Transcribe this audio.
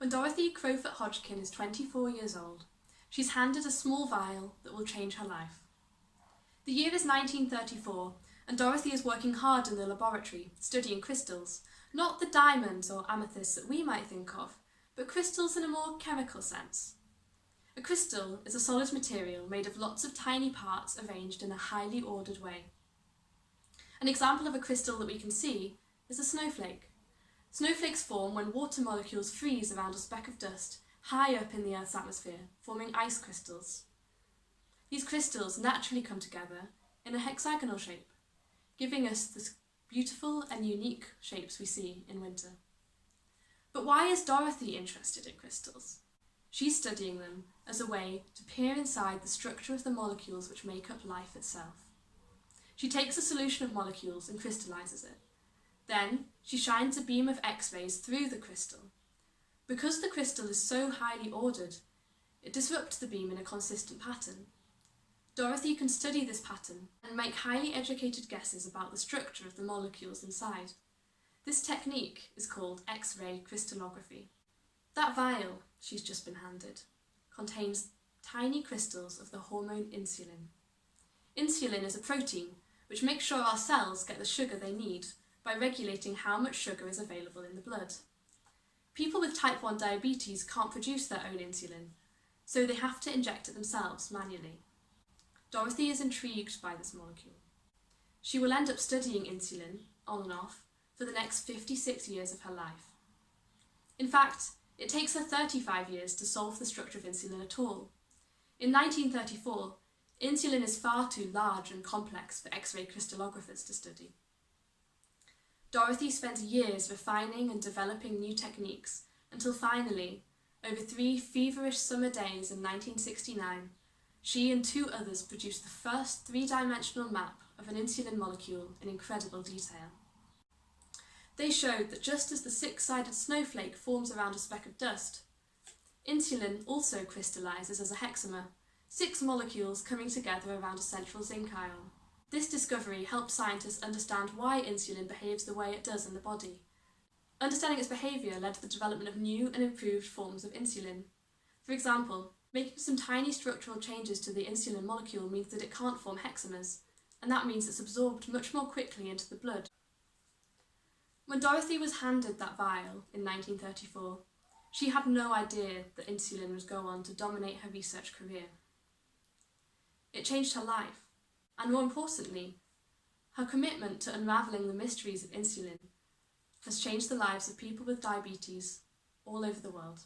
When Dorothy Crowfoot Hodgkin is 24 years old, she's handed a small vial that will change her life. The year is 1934, and Dorothy is working hard in the laboratory, studying crystals, not the diamonds or amethysts that we might think of, but crystals in a more chemical sense. A crystal is a solid material made of lots of tiny parts arranged in a highly ordered way. An example of a crystal that we can see is a snowflake. Snowflakes form when water molecules freeze around a speck of dust high up in the Earth's atmosphere, forming ice crystals. These crystals naturally come together in a hexagonal shape, giving us the beautiful and unique shapes we see in winter. But why is Dorothy interested in crystals? She's studying them as a way to peer inside the structure of the molecules which make up life itself. She takes a solution of molecules and crystallizes it. Then she shines a beam of X-rays through the crystal. Because the crystal is so highly ordered, it disrupts the beam in a consistent pattern. Dorothy can study this pattern and make highly educated guesses about the structure of the molecules inside. This technique is called X-ray crystallography. That vial she's just been handed contains tiny crystals of the hormone insulin. Insulin is a protein which makes sure our cells get the sugar they need by regulating how much sugar is available in the blood. People with type 1 diabetes can't produce their own insulin, so they have to inject it themselves manually. Dorothy is intrigued by this molecule. She will end up studying insulin, on and off, for the next 56 years of her life. In fact, it takes her 35 years to solve the structure of insulin at all. In 1934, insulin is far too large and complex for X-ray crystallographers to study. Dorothy spent years refining and developing new techniques until finally, over 3 feverish summer days in 1969, she and 2 others produced the first 3-dimensional map of an insulin molecule in incredible detail. They showed that just as the 6-sided snowflake forms around a speck of dust, insulin also crystallizes as a hexamer, 6 molecules coming together around a central zinc ion. This discovery helped scientists understand why insulin behaves the way it does in the body. Understanding its behaviour led to the development of new and improved forms of insulin. For example, making some tiny structural changes to the insulin molecule means that it can't form hexamers, and that means it's absorbed much more quickly into the blood. When Dorothy was handed that vial in 1934, she had no idea that insulin would go on to dominate her research career. It changed her life, and more importantly, her commitment to unravelling the mysteries of insulin has changed the lives of people with diabetes all over the world.